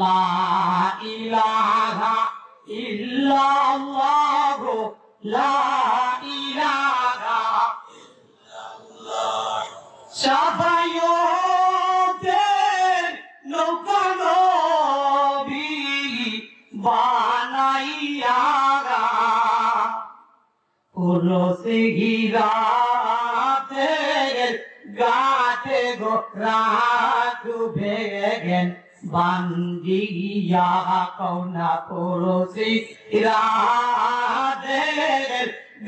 লা ইলাহা ইল্লাল্লাহ লা ইলাহা ইল্লাল্লাহ শাফায়াতের নৌকা নবী বানাইয়া পুরুষে গিরাতের গাতে গোরা ডুবে গেন বান্দিয়া কৌনা পুরুষে গিরাতের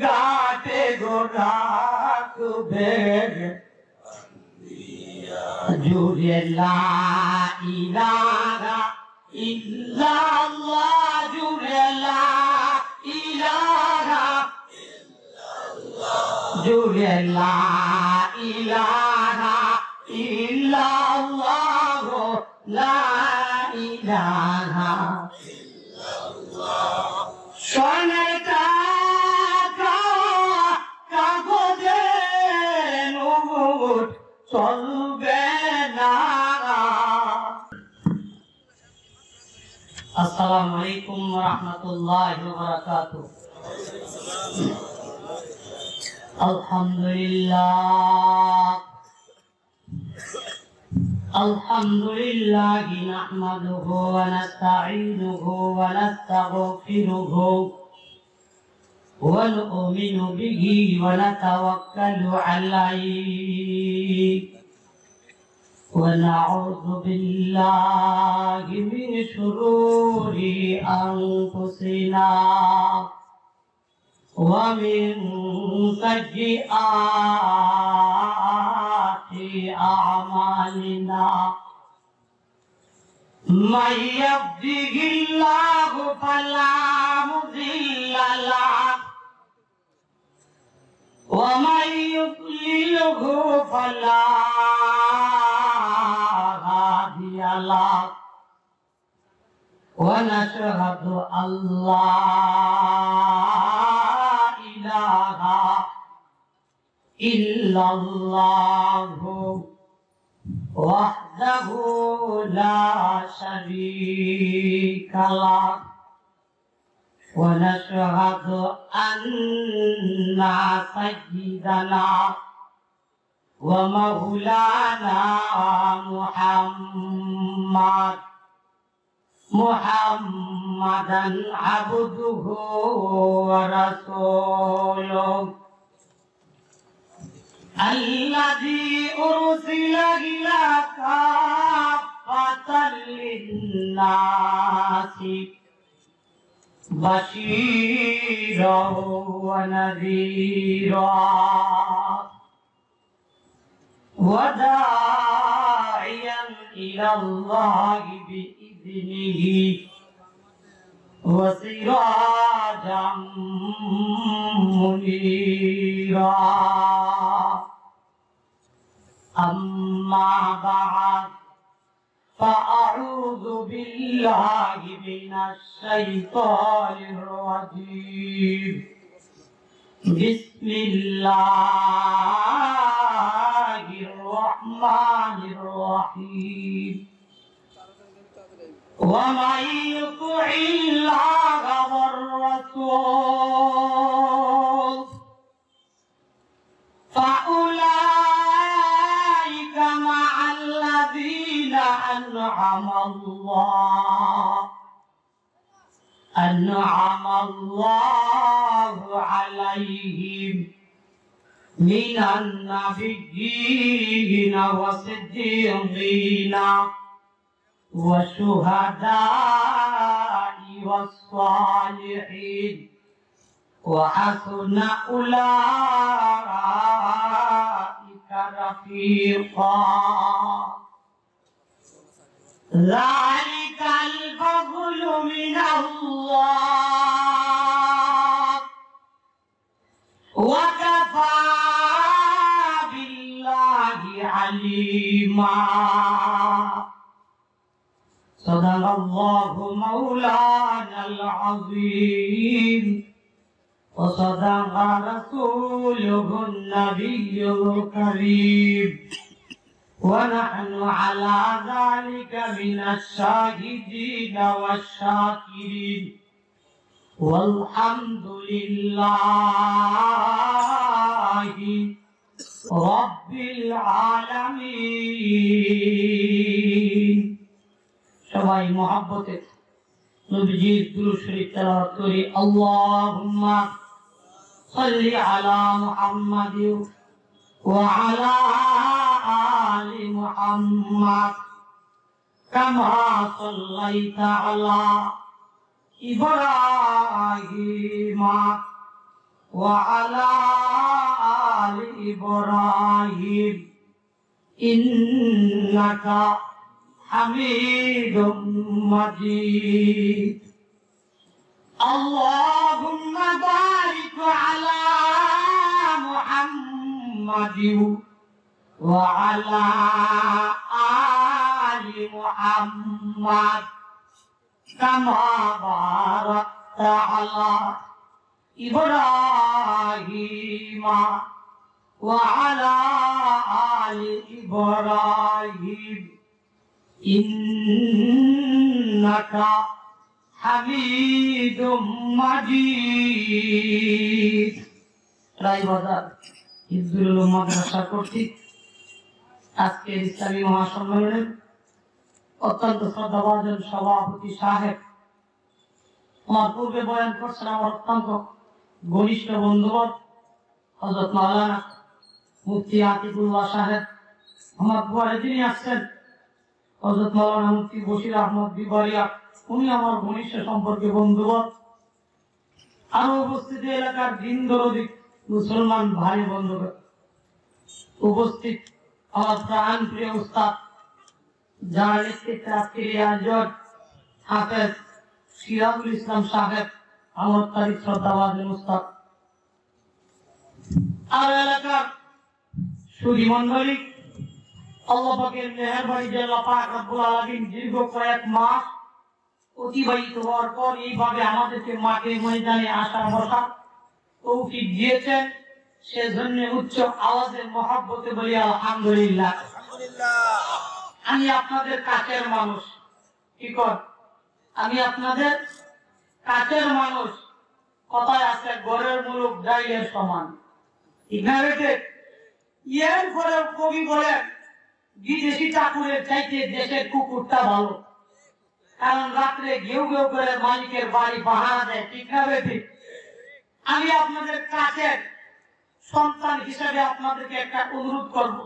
গাতে গোরা ডুবে গেন জুড়ে লা ইলাহা ইল্লাল্লাহ জুড়ে লা ইলাহা জুড়ে লা ইলাহা ইল্লাল্লাহ লা ইলাহা ইল্লাল্লাহ সোনার টাকা কাগজে নোট চলবে না। আসসালামু আলাইকুম ওয়া রাহমাতুল্লাহি ওয়া বারাকাতুহু। Alhamdulillah nahmaduhu wa nasta'inuhu wa nastaghfiruhu wa nu'minu bihi wa natawakkalu alayhi wa na'udzu billahi min shururi anfusina ومن سيئات أعمالنا من يهده الله فلا مضل له ومن يضلله فلا هادي له ونشهد أن لا إله إلا الله وحده لا شريك له ونشهد أن سيدنا ومولانا محمدا عبده ورسوله الذي أرسل إلى كافة للناس بشيرا ونذيرا وداعيا إلى الله بإذنه وسراجا منيرا أما بعد فأعوذ بالله من الشيطان الرجيم بسم الله الرحمن الرحيم ومن يطع الله والرسول فأولئك مع الذين أنعم الله عليهم من النبيين والصديقين والشهداء والصالحين وحسن أولئك رفيقا ذلك الفضل من الله وكفى بالله عليما صدق الله مولانا العظيم وصدق رسوله النبي الكريم ونحن على ذلك من الشاهدين والشاكرين والحمد لله رب العالمين সবাই মহব্বতে নবীজির দুরূদ শরীফ তেলাওয়াত করি আল্লাহুম্মা সাল্লি আলা মুহাম্মাদ ওয়া আলা আলি মুহাম্মাদ কামা সাল্লাইতা আলা ইব্রাহিম ওয়া আলা আলি ইব্রাহিম ইন্নাকা হামিদুম মাজিদ আল্লাহুম্মা বারিক আলা মুহাম্মাদিন ওয়া আলা আলি মুহাম্মাদ কামা বারাকতা আলা ইব্রাহিম ওয়া আলা আলি ইব্রাহিম ইন্নাকা হামিদুম মাজিদ। রায়বাজার হিজবুল উলুম মাদ্রাসা কর্তৃক আজকের ইসলামী মহাসম্মেলনের অত্যন্ত শ্রদ্ধাভাজন সভাপতি সাহেব, আমার পূর্বে বয়ান করছেন আমার অত্যন্ত ঘনিষ্ঠ বন্ধুবর হযরত মাওলানা মুফতি আতিকুল্লাহ সাহেব। আমার পরে যিনি আসছেন হযরত মাওলানা মুফতি বশির আহমদ বিবারিয়া, উনি আমার ঘনিষ্ঠ সম্পর্কে বন্ধুবর। আরো উপস্থিত এলাকার দিনদরদি মুসলমান ভাই বন্ধুরা, উপস্থিত আমার প্রাণ প্রিয় উস্তাদ, যার নেতৃত্বে আজকের এই আয়োজন হাফেজ সিরাজুল ইসলাম সাহেব, আমার তারিখ শ্রদ্ধাভাজন উস্তাদ। আর এলাকার সুধী মণ্ডলী, আল্লাহ পাকের মেহেরবানি যে আল্লাহ পাক রব্বুল আলামিন দীর্ঘ কয়েক মাস অতিবাহিত হওয়ার পর এইভাবে আমাদেরকে মাঠে ময়দানে আসা বসা তৌফিক দিয়েছেন, সেজন্য উচ্চ আওয়াজে মহব্বতে বলি আলহামদুলিল্লাহ। আমি আপনাদের কাছের মানুষ, কি কর, আমি আপনাদের কাছের মানুষ। কথায় আছে গড়ের মুলুক ডাইলের সমান, ঠিক না বেটে? এর পরে কবি বলেন বিদেশি চাকুরের চাইতে দেশের কুকুরটা ভালো, কারণ রাত্রে ঘেউ ঘেউ করে মালিকের বাড়ি পাহারা দেয়, ঠিক না বেটে? আমি আপনাদের কাছের সন্তান হিসেবে আপনাদেরকে একটা অনুরোধ করব।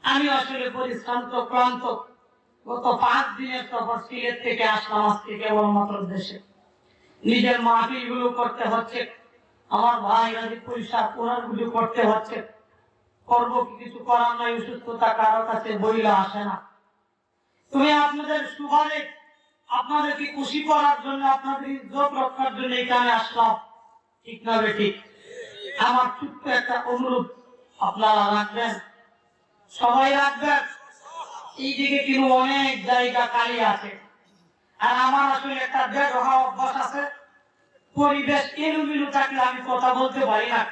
আমি আসলে পরিশ্রান্ত ক্লান্ত, গত 5 দিনের সফর সিলেট থেকে আসলাম আজকে কেবলমাত্র দেশে। নিজের মাহফিল গুলো করতে হচ্ছে, আমার ভাই রাজিপুর সাহেব ওনারগুলো করতে হচ্ছে। করবো কি, কিছু করার নাই, অসুস্থতা কারো কাছে বইলা আসে না। তুমি আপনাদের সুভাবে আপনাদেরকে খুশি করার জন্য, আপনাদের ইজ্জত রক্ষার জন্য এখানে আসলাম, ঠিক না বেঠিক? আমার ছোট্ট একটা অনুরোধ আপনারা রাখবেন, সবাই রাখবেন। এইদিকে কিন্তু অনেক জায়গা খালি আছে, আর আমার আসলে একটা বেরোহা অভ্যাস আছে। পরিবেশ এলোমেলো থাকলে আমি কথা বলতে পারি না।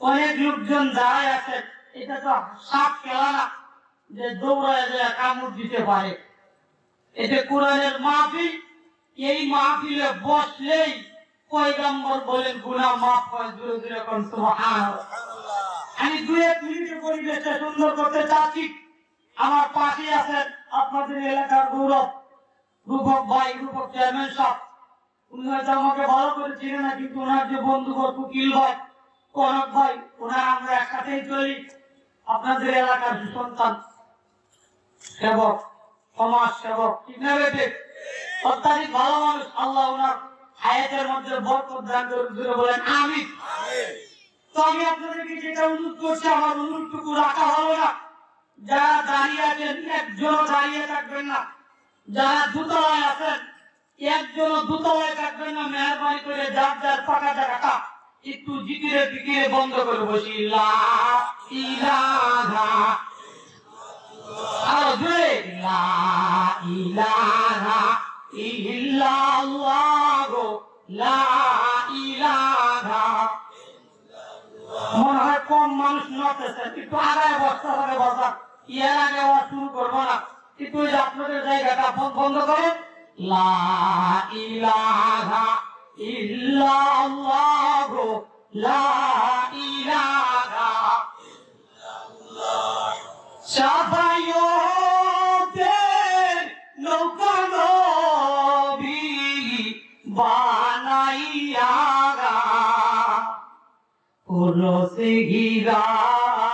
অনেক লোকজন দাঁড়ায় আছে, এটা তো সাপ খেলা না যে দৌড়ায় যায় কামড় দিতে পারে। এটা কোরআনের মাহফিল, এই মাহফিলে বসলেই পয়গম্বর বলেন গুনাহ মাফ হয়। জোরে জোরে কোন সুবহানাল্লাহ। আমি 2-1 মিনিটে পরিবেশটা সুন্দর করতে চাচ্ছি। আমার পাশে আছেন আপনাদের এলাকার গৌরব রূপক ভাই, রূপক চেয়ারম্যান সাহেব। উনি হয়তো আমাকে ভালো করে চিনে না, কিন্তু ওনার যে বন্ধু উকিল ভাই, কনক ভাই, ওনারা আমরা একসাথেই চলি। আপনাদের এলাকার সন্তান সেবক, সমাজ সেবক, ঠিক না বেটে? অত্যাধিক ভালো মানুষ। আল্লাহ ওনার হায়াতের মধ্যে বরকত দান করুন, বলেন আমিন। তো আমি আপনাদেরকে যেটা অনুরোধ করছি, আমার অনুরোধটুকু রাখা হলো না। যারা দাঁড়িয়ে আছেন একজনও দাঁড়িয়ে থাকবেন না, যারা দোতলায় আছেন একজনও দোতলায় থাকবেন না। মেহরবানি করে যার যার ফাঁকা জায়গাটা একটু জিকিরে ফিকিরে বন্ধ করে বসি। লা ইলাহা লা ইলাহা ইল্লাল্লাহ, লা ইলাহা। মনে হয় কম মানুষ নড়তেছে, একটু আগায় বসতে হবে। বসা ইয়ার আগে আওয়াজ শুরু করবো না, কিন্তু ওই যে আপনাদের জায়গাটা বন্ধ করেন। লা ইলাহা ইল্লাল্লাহ, লা ইলাহা ইল্লাল্লাহ। সাফায়তের নৌকা নবী বানাইয়া পুরুষে গিরাতের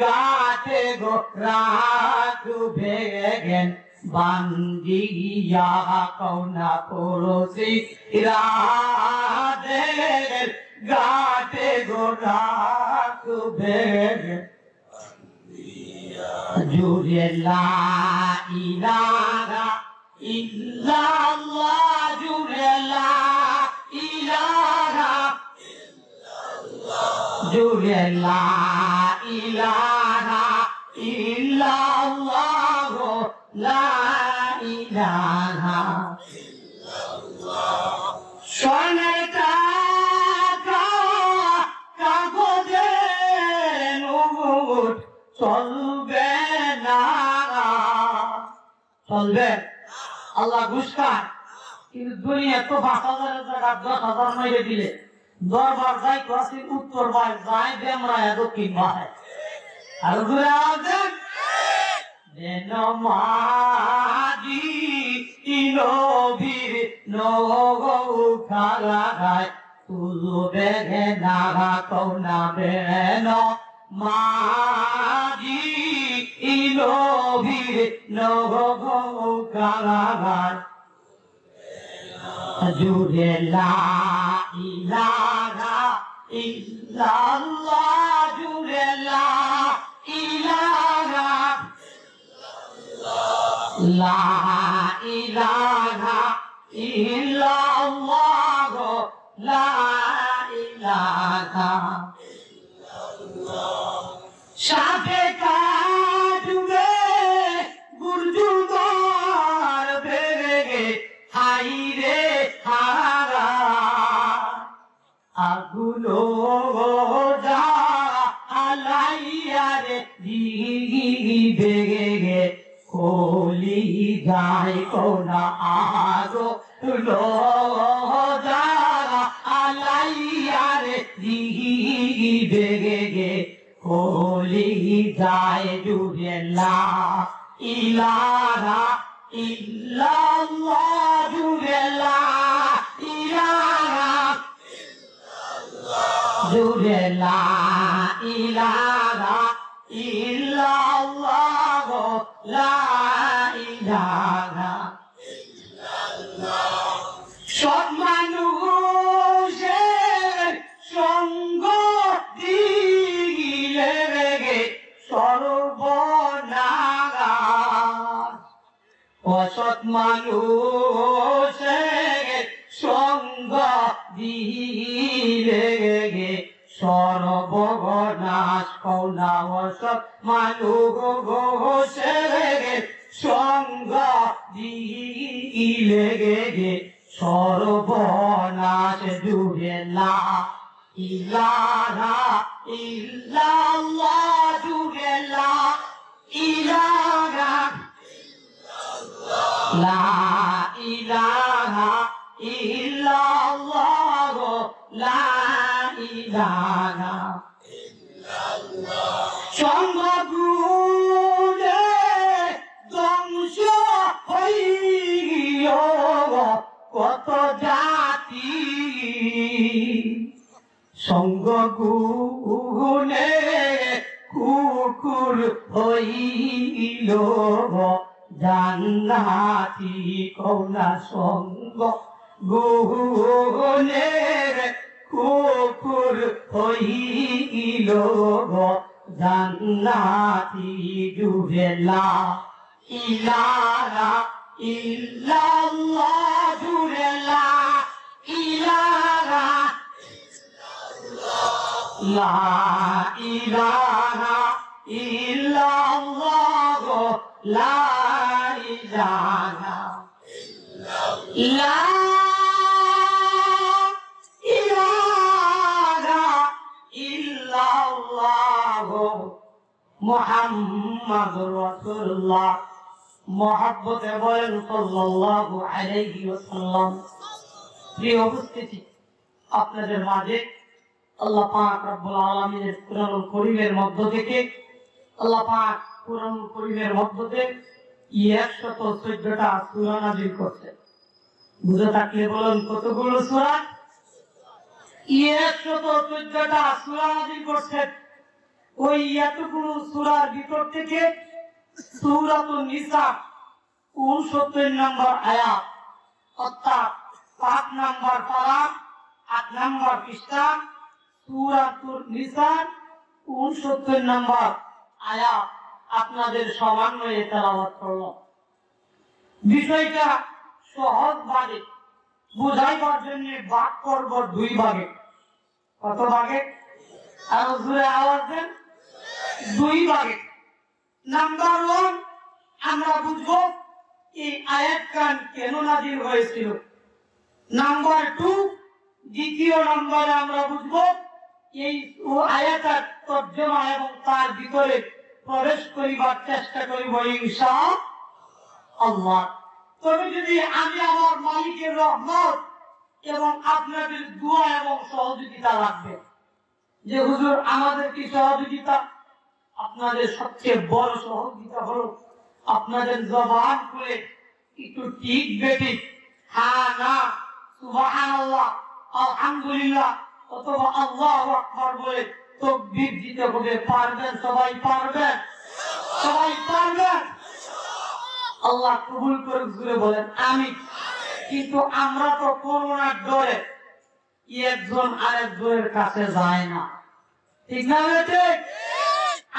গাতে গোরা ডুবে গেন বান্দিয়া কৌনা পুরুষে গিরাতের গাতে গোরা ডুবে গেন জুড়ে লা ইলাহা ইল্লাল্লাহ, জুড়ে লা ইলাহা জুড়ে লা ইলাহা ইল্লাল্লাহ, লা ইলাহা ইল্লাল্লাহ। সোনার টাকা কাগজের নোট চলবে না, চলবে? আল্লাহ ঘুষ খায়, কিন্তু দুনিয়া তো ৫,০০০ টাকা ১০,০০০ মেরে দিলে দরবার যাই কাছে উত্তর বাই যায় বেমরায় দক্ষিণ বাই। আর ঘুরে আছেন যেন মাঝি নবীর নৌকা লাগায় তুলবে না কৌনা বেন মাঝি নবীর নৌকা লাগায় জুড়ে লা ইলাহা ইল্লাল্লাহ, জুড়ে লা ইলাহা লা ইলাহা ইল্লাল্লাহ, লা ইলাহা সাথে কাটবে গুরজুদার বেগে হাই রে হারা আগুলো যা আলাইয়া রে দিবে কলি যায় কোনা আগো লো যা আলাইয়া রে দিবে কলি যায় জুড়ে লা ইলাহা ইল্লাল্লাহ, জুড়ে লা ইলাহা জুড়ে লা ইলাহা ইল্লাল্লাহ, লা ইলাহা ইল্লাল্লাহ। সব মানুষের সঙ্গ দিলে সর্বনাশ, অসৎ মানুষের সঙ্গ দিলে সর্বনাশ কৌনা অসৎ মানুষের সঙ্গ দিলে সর্বনাশ জুড়ে লা ইলাহা ইল্লাল্লাহ, জুড়ে লা ইলাহা লা ইলাহা ইল্লাল্লাহ, লা ইলাহা ইল্লাল্লাহ। সঙ্গগুণে ধ্বংস হইল কত জাতি, সঙ্গগুণে কুকুর হইল জান্নাতি কৌনা সঙ্গ গুণের কুকুর হইল জান্নাতি জুড়ে লা ইলাহা ইল্লাল্লাহ, জুড়ে লা ইলাহা লা ইলাহা ইল্লাল্লাহ, লা ইলাহা লা ইলাহা ইল্লাল্লাহ মুহাম্মাদুর রাসূলুল্লাহ মহব্বতে বলেন সাল্লাল্লাহু আলাইহি ওয়াসাল্লাম। প্রিয় উপস্থিতি, আপনাদের মাঝে আল্লাহ পাক রব্বুল আলামিনের কুরআনুল কারীমের মধ্য থেকে আল্লাহ পাক কুরআনুল কারীমের মধ্য থেকে 114টা সূরা নাযিল করেছেন। বুঝে থাকলে বলুন কতগুলো সূরা? 114টা সূরা নাযিল করেছেন। ওই এতগুলো সূরার ভিতর থেকে সূরাতুন নিসা 69 নম্বর আয়াত, অর্থাৎ 5 নম্বর পারা 8 নম্বর পৃষ্ঠা সূরাতুন নিসা 69 নম্বর আয়াত আপনাদের সমন্বয়ে তেলাওয়াত করলাম। বিষয়টা সহজভাবে বুঝাইবার জন্য ভাগ করব 2 ভাগে। কত ভাগে? আরো জোরে আওয়াজ দেন। 2 ভাগে। নাম্বার 1 আমরা বুঝবো এই আয়াতখান কেন নাযিল হয়েছিল। নাম্বার 2 দ্বিতীয় নম্বরে আমরা বুঝবো এই আয়াতের তর্জমা এবং তার ভিতরে প্রবেশ করিবার চেষ্টা করিব ইনশাআল্লাহ। তবে যদি আমি আমার মালিকের রহমত এবং আপনাদের দোয়া এবং সহযোগিতা লাগবে, যে হুজুর আমাদের কি সহযোগিতা? আপনাদের সবচেয়ে বড় সহযোগিতা হলো আপনাদের জবান খুলে একটু ঠিক বেঠিক, হ্যাঁ না, সুবহানাল্লাহ, আলহামদুলিল্লাহ অথবা আল্লাহু আকবার বলে তাকবীর দিতে হবে। পারবেন? সবাই পারবেন? সবাই পারবেন? আল্লাহ কবুল করুক। জোরে বলেন আমিন। কিন্তু আমরা তো করোনার ডরে একজন আরেকজনের কাছে যায় না, ঠিক না?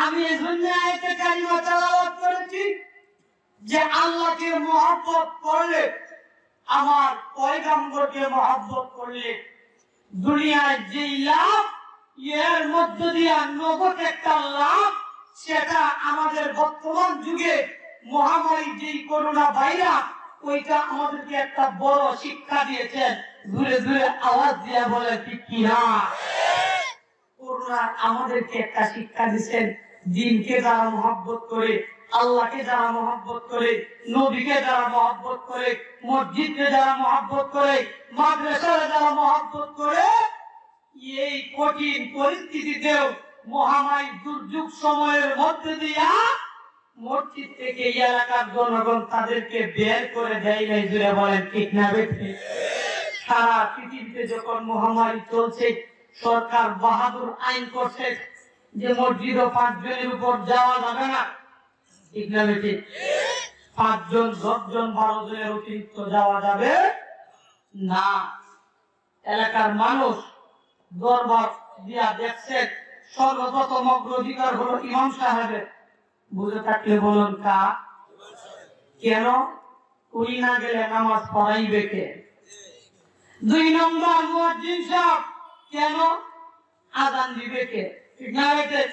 আমি এজন্য আয়াতে কারিমা তেলাওয়াত করেছি যে আল্লাহকে মহব্বত করলে, আমার পয়গম্বরকে মহব্বত করলে দুনিয়ায় যে লাভ, এর মধ্য দিয়ে নগদ একটা লাভ, সেটা আমাদের বর্তমান যুগে মহামারী যে করোনা ভাইরাস, ওইটা আমাদেরকে একটা বড় শিক্ষা দিয়েছেন। ঘুরে ঘুরে আওয়াজ দিয়ে বলে ঠিক কিনা? করোনা আমাদেরকে একটা শিক্ষা দিচ্ছেন, দিনকে যারা মহব্বত করে, আল্লাহকে যারা মহব্বত করে, নবীকে যারা মহব্বত করে, মসজিদকে যারা মহব্বত করে, মাদ্রাসায় যারা মহব্বত করে, এই কঠিন পরিস্থিতিতেও মহামারী দুর্যোগ সময়ের মধ্যে দিয়া মসজিদ থেকে এলাকার জনগণ তাদেরকে বের করে দেয় নাই। জুড়ে বলেন ঠিক না বেঠে? সারা পৃথিবীতে যখন মহামারী চলছে, সরকার বাহাদুর আইন করছে যে মসজিদ ও 5 জনের উপর যাওয়া যাবে না, ঠিক না বেঠে? 5 জন, 10 জন, 12 জনের অতিরিক্ত যাওয়া যাবে না। এলাকার মানুষ দরবার দিয়া দেখছে, সর্বপ্রথম অগ্রাধিকার হলো ইমাম সাহেবের। বুঝে থাকলে বলুন কা? কেন? উনি না গেলে নামাজ পড়াইবে কে? 2 নম্বর মুয়াজ্জিন সাহেব, কেন? আযান দিবে কে? ঠিক না বেটে?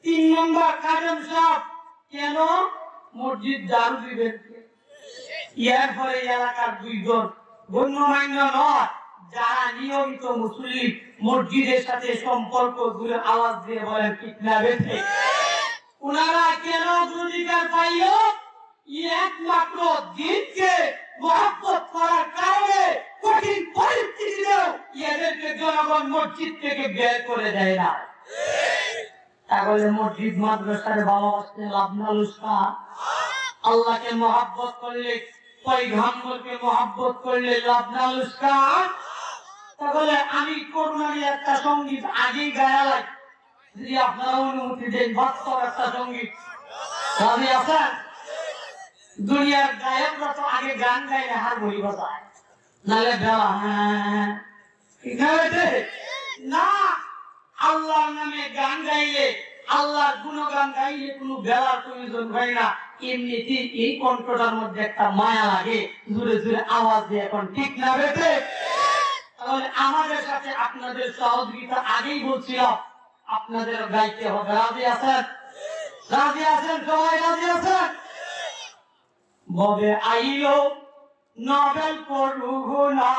3 নম্বর খাদেম সাহেব, কেন? মসজিদ ঝাড়ু দিবে কে? এরপরে এলাকার 2 জন গণ্যমান্য নয়, যারা নিয়মিত মুসল্লি, মসজিদের সাথে সম্পর্ক, দূরে আওয়াজ দিয়ে বলেন ঠিক না বেঠে? উনারা কেন অগ্রাধিকার পাইল? একমাত্র দিনকে মহব্বত করার কারণে কঠিন পরিস্থিতিতেও এদেরকে জনগণ মসজিদ থেকে বের করে দেয় না। তাহলে মসজিদ মাদ্রাসার ভালোবাসতে লাভ না লুস্কা? আল্লাহকে মহব্বত করলে, পয়গম্বরকে মহব্বত করলে লাভ না লুস্কা? তাহলে আমি করুণার একটা সঙ্গীত আগেই গায়া লাগে, যদি আপনারা অনুমতি দেন, বাস্তব একটা সঙ্গীত। রাজি আছেন? দুনিয়ার গায়করা তো আগে গান গাইলে হারমোনি বাজায়, নালে বেলা, হ্যাঁ ঠিক না? আল্লাহর নামে গান গাইলে, আল্লাহর গুণগান গাইলে কোনো বেলার প্রয়োজন হয় না। এমনিতে এই কণ্ঠটার মধ্যে একটা মায়া লাগে, জোরে জোরে আওয়াজ দিয়ে এখন ঠিক না বেটে? তাহলে আমাদের সাথে আপনাদের সহযোগিতা আগেই বলছিলাম, আপনাদের গাইতে হবে। রাজি আছেন? রাজি আছেন? সবাই রাজি আছেন? ববে আইলো নভেল পড়ুক না,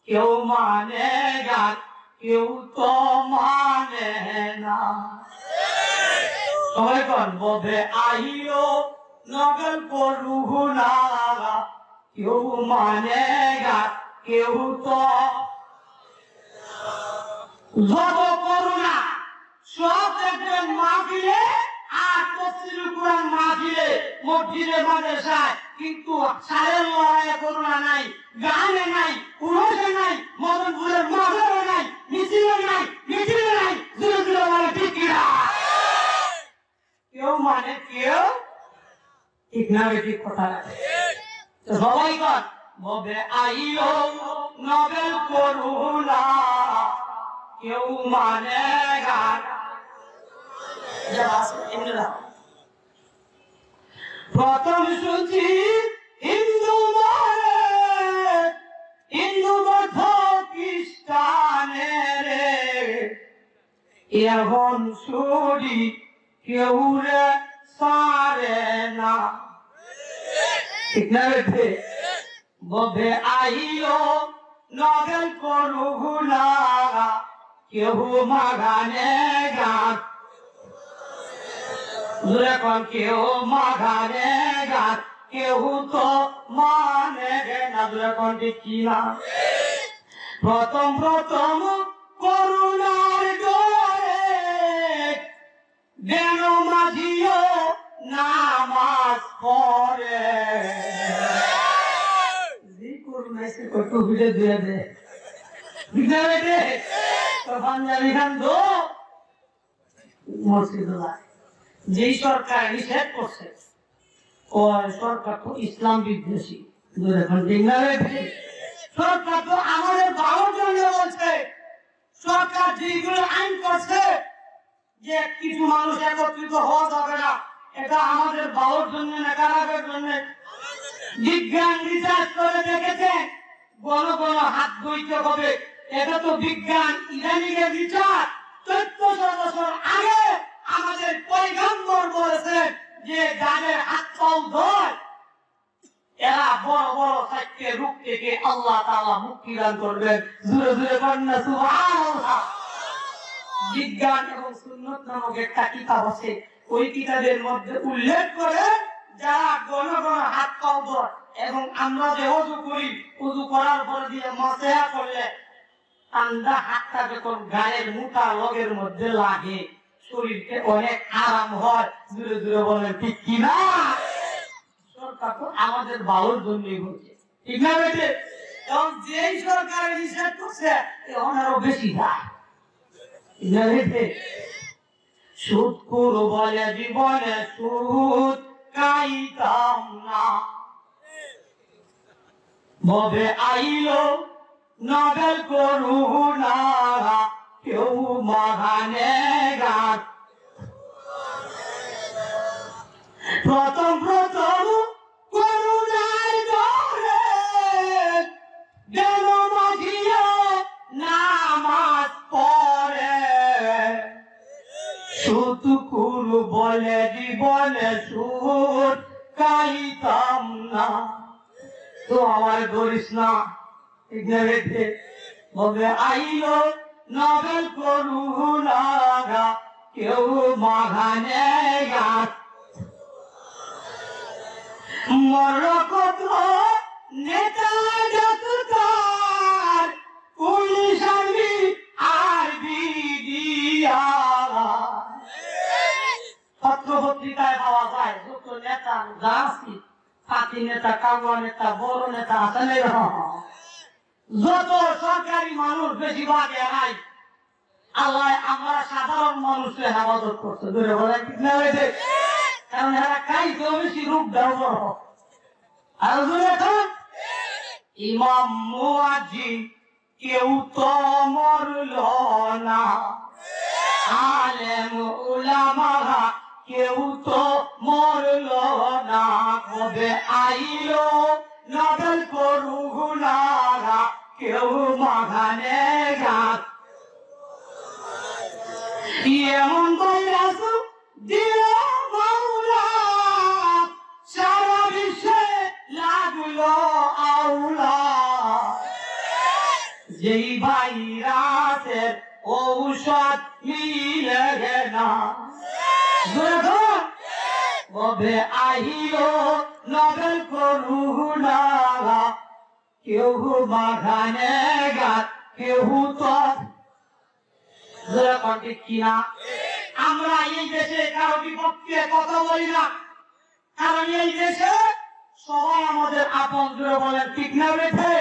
কেউ মানে গান, কেউ তো মানে না। সবাই কোন ববে আইলো নোবেল করুণা কেউ মানেগা কেউ তো যত করুণা সব দেখবেন মাহফিলে আর তফসিরুল কুরআন মাহফিলে মসজিদে মাদ্রাসায়, কিন্তু সারের লড়াইয়ে করুণা নাই, গানে নাই, উরসে নাই, মদনপুরের মাজারে নাই, মিছিলে নাই, জুড়ে জুড়ে মানে ঠিক কিনা? কেউ মানে কেউ ঠিক না, ঠিক কথা না। তো সবাই কর ববে আইলো নোবেল করুণা কেউ মানে গান। প্রথম শুনছি হিন্দু মরে হিন্দু বৌদ্ধ খ্রিস্টানের, এখন শুনি কেউ রে সারে না, ঠিক না? ববে আইলো নোবেল করুণা কেউ মাগানে গান, কেউ মাগানে গান, কেউ তো মানে না, ঠিক কিনা? প্রথম প্রথম করুণার ডোরে যেন মাঝিও নামাজ পড়ে, যে করুণা সে কত ভিড়ে দিয়ে দে পাঞ্জাবি খান দো মসজিদ। যেই সরকার নিষেধ করছে ও সরকার তো ইসলাম বিদ্বেষী, সরকার তো আমাদের ভালোর জন্য বলছে। সরকার যেগুলো আইন করছে যে কিছু মানুষ একত্রিত হওয়া যাবে না, এটা আমাদের ভালোর জন্য না, খারাপের জন্য। বিজ্ঞান রিসার্চ করে দেখেছে বড় বড় হাত ধুইতে হবে, এটা তো বিজ্ঞান ইরানিকে বিচার 1400 বছর আগে আমাদের পয়গম্বর বলেছেন যে যাদের হাত পাও ধোয় এরা বড় বড় সাইকে রূপ থেকে আল্লাহ তাআলা মুক্তি দান করবেন। জোরে জোরে বলেন সুবহানাল্লাহ। বিজ্ঞান এবং সুন্নাত নামক একটা কিতাব আছে, ওই কিতাবের মধ্যে উল্লেখ করে যারা ঘন ঘন হাত পাও ধোয় এবং আমরা যে ওযু করি, ওযু করার পরে দিয়ে মাসেহা করলে ঠান্ডা হাতটা যখন গায়ের মোটা লগের মধ্যে লাগে শরীরকে অনেক আরাম হয়। জোরে জোরে বলেন ঠিক কিনা? সরকার তো আমাদের ভালোর জন্যই বলছে, ঠিক না বেটে? এবং যেই সরকার নিষেধ করছে আরো বেশি যায়, ঠিক না বেটে? সুদ করো বলে জীবনে সুদ খাইতাম না, ববে আইলো নোবেল করুণা কেউ মাগানে গান। প্রথম প্রথম করুণার ডোরে যেন মাঝিও নামাজ পড়ে, সুদ কুরু বলে জীবনে সুদ খাইতাম না। তো আমার করিস না, ঠিক না বেটে? ববে আইলো নোবেল করুণা কেউ মাগানে গান। মর কত নেতা যত তার পুলিশ আর্মি আর বিডিআ, পত্র পত্রিকায় পাওয়া যায় যত নেতা জাসি ফাঁকি নেতা, কাগুয়া নেতা, বড় নেতা আছে না, যত সরকারি মানুষ বেশিরভাগ এরাই। আল্লাহ আমরা সাধারণ মানুষের হেফাজত করছে, ধরে বলে ঠিক না বেটে? কারণ এরা খাইতে বেশি রূপ দেওয়া। আর এখন ইমাম মুয়াজ্জিন কেউ তো মরল না, আলেম উলামা কেউ তো মরল না, কবে আইলো নোবেল করুণা কেউ মাগানে গান। এমন ভাইরাস দিল মাওলা সারা বিশ্বে লাগলো আউলা, যেই ভাইরাসের ঔষধ মিলে না। কবে আহিল নবেল করুণা কেউ বাগানে গাছ কেউ তো কিনা। আমরা এই দেশে কারো বিপক্ষে কথা বলি না, কারণ এই দেশে সবাই আমাদের আপন জুড়ে বলেন, ঠিক না বেঠে?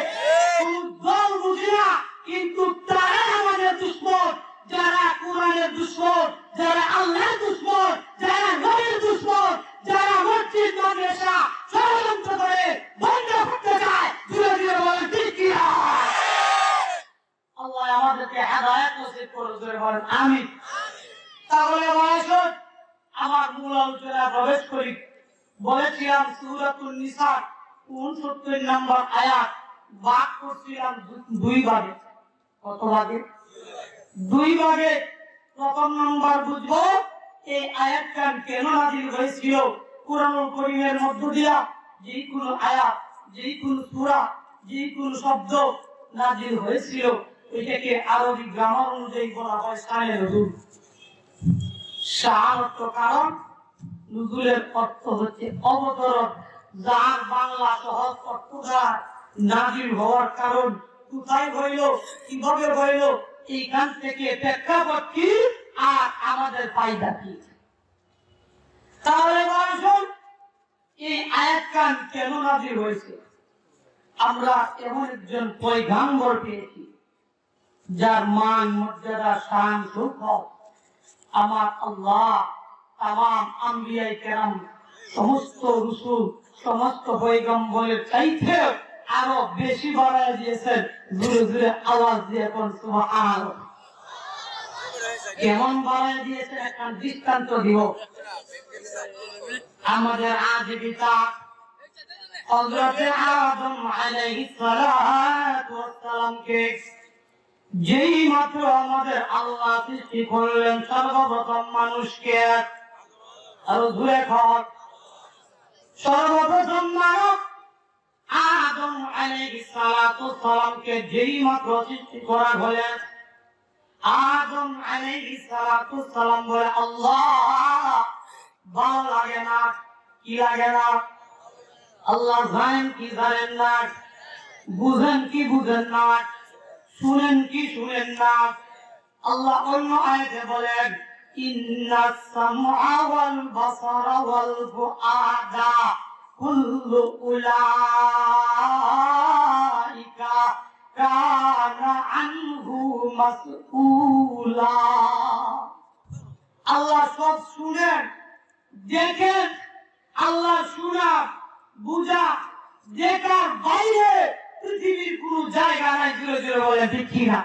দল বুঝি না, কিন্তু তারাই আমাদের দুশ্মন, যারা কোরআনের দুশ্মন, যারা আল্লাহর দুশ্মন, যারা নবীর দুশ্মন, যারা মসজিদ মাদ্রাসা ষড়যন্ত্র করে বন্ধ করতে চায়, জুড়ে জুড়ে বলেন, ঠিক কিনা? আল্লাহ আমাদেরকে হেদায়েত নসিব করুন, জোরে বলেন আমিন। তাহলে আসুন আমার মূল আলোচনায় প্রবেশ করি। বলেছিলাম সূরাতুন নিসা 69 নম্বর আয়াত ভাগ করছিলাম দুই ভাগে। কত ভাগে? দুই ভাগে। প্রথম নম্বর বুঝবো এই আয়াতটা কেন নাযিল হয়েছিল। কুরআনুল কারীমের মধ্য দিয়া যে কোনো আয়াত, যে কোনো সূরা, যে কোনো শব্দ নাযিল হয়েছিল এটাকে আরবি গ্রামার অনুযায়ী বলা হয় শানে নুজুল। শান অর্থ কারণ, নুজুলের অর্থ হচ্ছে অবতরণ, যার বাংলা সহজ অর্থটা নাযিল হওয়ার কারণ কোথায় হইল, কিভাবে হইল, এইখান থেকে প্রেক্ষাপট কি আর আমাদের ফায়দা কি। তাহলে আসুন এই আয়াতটা কেন নাযিল হয়েছে। আমরা এমন একজন পয়গাম্বর পেয়েছি যার মান মর্যাদা শান শৌকত আমার আল্লাহ তামাম আম্বিয়ায়ে কেরাম সমস্ত রাসূল সমস্ত পয়গম্বরের চাইতে আরো বেশি বাড়ায় দিয়েছেন। জোরে জোরে আওয়াজ দিয়ে কোন সুবহানাল্লাহ। কেমন বাড়ায় দিয়েছেন একটা দৃষ্টান্ত দিব। আমাদের আদি পিতা হযরত আদম আলাইহিস সালাতু ওয়াস সালামকে যেই মাত্র আমাদের আল্লাহ সৃষ্টি করলেন সর্বপ্রথম মানুষকে, আর দূরে খত সর্বপ্রথম মানব আদম আলাইহিস সালাতু ওয়াস সালামকে যেই মাত্র সৃষ্টি করা হলো, আদম আলাইহিস সালাতু ওয়াস সালাম বলে, আল্লাহ ভালো লাগে না। কি লাগে না? আল্লাহ জানেন কি জানেন না, বুঝেন কি বুঝেন না, শুনেন কি শুনেন না। আল্লাহ অন্য আয়াতে বলেন, ইন্নাস সামআ ওয়াল বাসারা ওয়াল ফুআদা কুল্লু উলাইকা কানা আনহু মাসউলা। আল্লাহ সব শুনেন, দেখেন। আল্লাহ শোনা বুঝা দেখার বাইরে পৃথিবীর কোন জায়গা নাই। জোরে জোরে বলে ঠিক কিনা?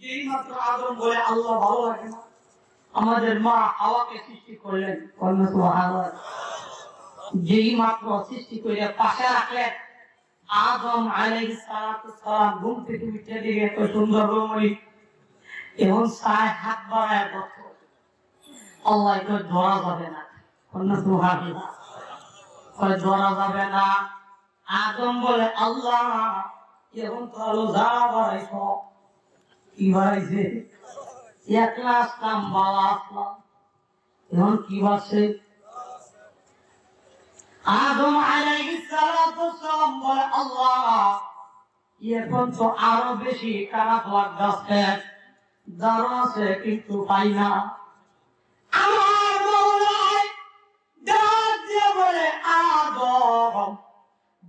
যেই মাত্র আদম বলে আল্লাহ ভালো লাগে না, আমাদের মা হাওয়াকে সৃষ্টি করলেন, সুবহানাল্লাহ। যেই মাত্র সৃষ্টি করে পাশে রাখলেন, আদম আলাইহিস সালাতু সালাম ঘুম থেকে উঠে দেখে এত সুন্দর রমণী, এখন সায় হাত বাড়ায় দেখো, আল্লাহ এটা ধরা যাবে না, সুবহানাল্লাহ, ধরা যাবে না। আদম বলে, আল্লাহ এখন তো আলো যা বাড়াইছ। কি বাড়াইছে? একলা আসলাম, বাবা আসলাম, এখন কি বাড়ছে? আদম আলাইহিস সালাতু ওয়াস সালাম বলে, আল্লাহ এখন তো আরো বেশি খারাপ লাগছে, দাঁড়ো আছে কিন্তু পাই না। আমার মৌলাই ডাক দিয়ে বলে, আদম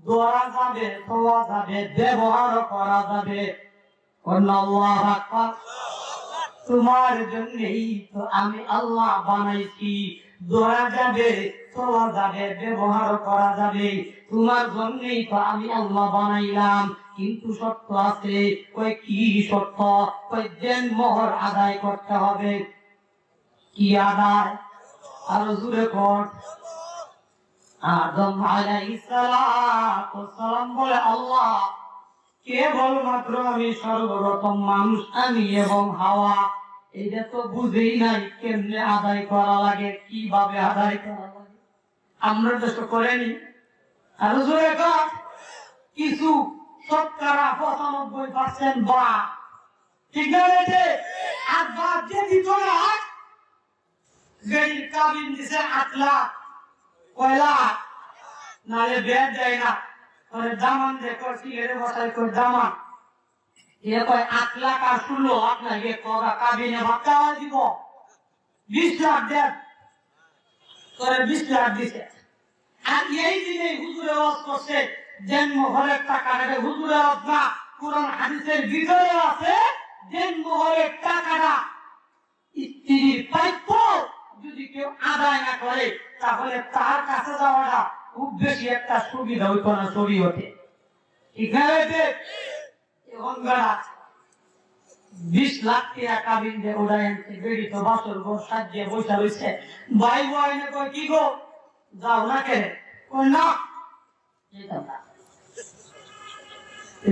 ধরা যাবে, খোয়া যাবে, ব্যবহার করা যাবে। আল্লাহু আকবার। তোমার জন্যই তো আমি আল্লাহ বানাইছি, ধরা যাবে, খোয়া যাবে, ব্যবহার করা যাবে, তোমার জন্যই তো আমি আল্লাহ বানাইলাম। কিন্তু শর্ত আছে। কই কি শর্ত? কই দেন মোহর আদায় করতে হবে। কি আদায়? আর জোরে কর। আদম আলাইহিস সালাতু ওয়াস সালাম বলে, আল্লাহ কেবলমাত্র আমি সর্বপ্রথম মানুষ, আমি এবং হাওয়া, এটা তো বুঝেই নাই কেমনে আদায় করা লাগে, কিভাবে আদায় করা লাগে। আমরা তো করেনি। আর জোরে কর। কিছু 95% বা ঠিক না রে? আর বাদ দিয়ে দিত না, গাড়ির কাবিন দিছে 8 লাখ, কয়লা নালে বেদ দেয় না ওরে দামান দেখো সিলেরে বসাই কই দামান এ কয় 8 লাখ আর 16 লাখ না এ করা কাবিনে ভাতা দিব 20 লাখ দেন করে 20 লাখ দিছে আর এই দিনে হুজুরে ওয়াজ করছে জন্ম হরের টাকা রে হুজুরে ওয়াজ না কোরআন হাদিসের ভিতরে আছে জন্ম হরের টাকাটা স্ত্রীর প্রাপ্য যদি কেউ আদায় না করে তাহলে তার কাছে যাওয়াটা খুব বেশি একটা সুবিধা হইতো না শরীয়তে ঠিক না রে এখন গাড়া 20 লাখ টাকা কাবিন দে ওড়াই আনছে বেড়ি তো বাসর গো সাজিয়ে বসা রইছে ভাই ভাই না কই কি গো যাও না কে কোন না যেতাম না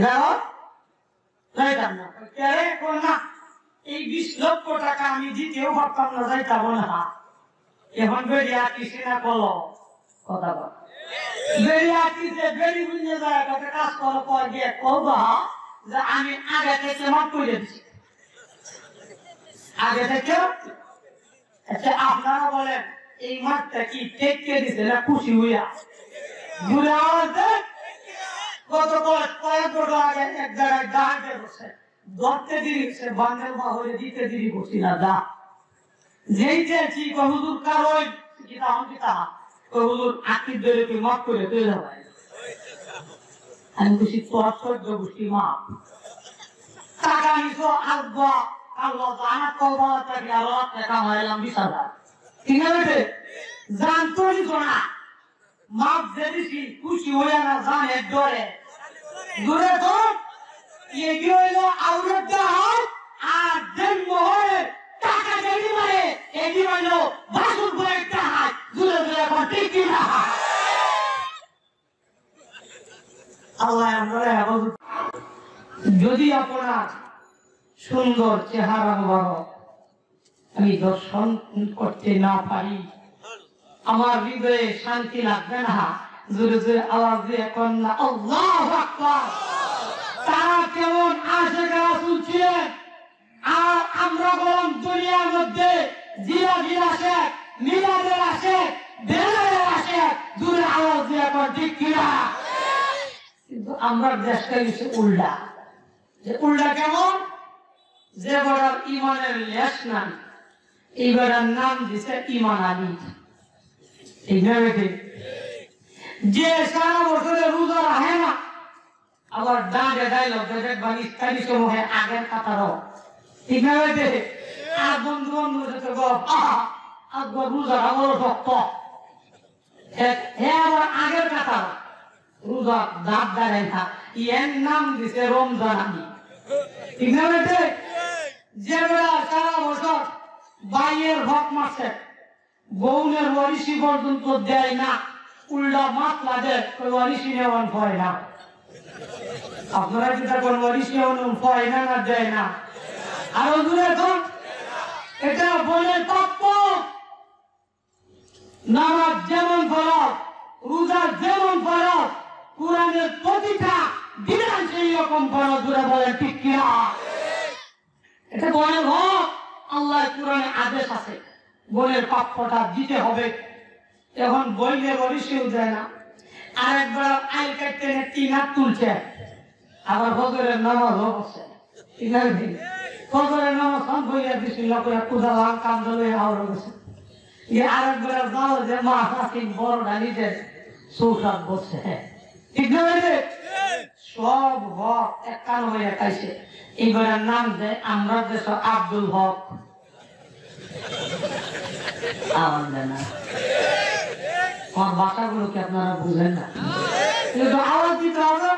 যাও যাইতাম না কে রে কোন না এই 20 লক্ষ টাকা আমি দিতেও পারতাম না যাইতাম না এখন বেরিয়া কিসে না করলো কথা বল বেরিয়া কিসে বেরি বুঝে যায় একটা কাজ করো পর দিয়ে কবা যে আমি আগে থেকে মাপ করে দিচ্ছি আগে থেকে আচ্ছা আপনারা বলেন এই মাঠটা কি টেকে দিছে না খুশি হইয়া ঘুরে আওয়াজ কত কয়েক বছর আগে এক জায়গায় ডাকে বসে ধরতে দিলি সে বান্ধের মা হয়ে দিতে দিলি বসি না দা যেইটা কি হুজুর কারণ কিতা আমি কিতা হুজুর আকিদ ধরে কি মাফ করে তুই যাবে আমি খুশি তোর সহ্য গোষ্ঠী মাপ টাকা নিছো আব্বা আল্লাহ জানা কবা তাকে আল্লাহ টাকা মাইলাম 20,000 ঠিক আছে জানতো না মাপ দিছি খুশি হইয়া না জানে ডরে দূরে তো এগিয়ে হইলো আউরত আর জন্ম হয়ে টাকা দেরি মানে এগিয়ে হইলো বাসুর বইয়ের টাকা দূরে দূরে এখন ঠিক না আল্লাহ আমরা যদি আপনার সুন্দর চেহারা মুবারক আমি দর্শন করতে না পারি আমার হৃদয়ে শান্তি লাগবে না জোরে জোরে আওয়াজ দিয়ে এখন না আল্লাহু আকবার তারা কেমন আশিক রাসূল ছিলেন আর আমরা বললাম দুনিয়ার মধ্যে জিলাপির আশিক মিলাদের আশিক বেলালের আশিক জোরে আওয়াজ দিয়ে এখন ঠিক কিনা কিন্তু আমরা দেশটা হচ্ছে উল্টা যে উল্টা কেমন যে বড় ইমানের লেশ নাই এইবার নাম দিছে ইমান আলী যে সারা বছরে রোজা রাখে না আবার ডাঁড়ে ডাইলগ দেখবেন ইত্যাদি সমূহে আগের কাতারও ঠিক না আর বন্ধু বন্ধু আকবর রোজা বড় শক্ত আবার আগের কাতার রোজা দাঁত দাঁড়ায় না এর নাম দিছে রমজান আলী ঠিক না যে বেড়া সারা বছর বাইয়ের হক মারছে বউনের ওয়ারিসি পর্যন্ত দেয় না উল্টা মাছ লাগে ওয়ারিসি নেওয়ান হয় না আপনারা কি কোন ওয়ারিসি নেওয়ান হয় না না দেয় না আর দূরে তো এটা বলে তত্ত্ব নামাজ যেমন ফরজ রোজা যেমন ফরজ কোরআনের প্রতিটা বিধান সেই রকম ফরজ দূরে বলে ঠিক কিনা এটা বলে হক আল্লাহ কোরআনে আদেশ আছে বইয়ের প্রাপ্যটা দিতে হবে এখন বইলে বলিসেও যায় না আর একবার আইল কাটতে টিনা তুলছে আবার ফজরের নামাজও পড়ছে ঠিক আছে ফজরের নামাজ সব বইয়া দিছিল করে পূজা কাম ধরে আওড় গেছে আর একবার যাও যে মা হাসি বড় ডালিতে সৌসাদ বসছে ঠিক না সব হক একান হয়ে খাইছে এইবারের নাম দেয় আমরা দেশ আব্দুল হক আমার ভাষাগুলোকে আপনারা বুঝেন না কিন্তু আওয়াজ দিতে হবে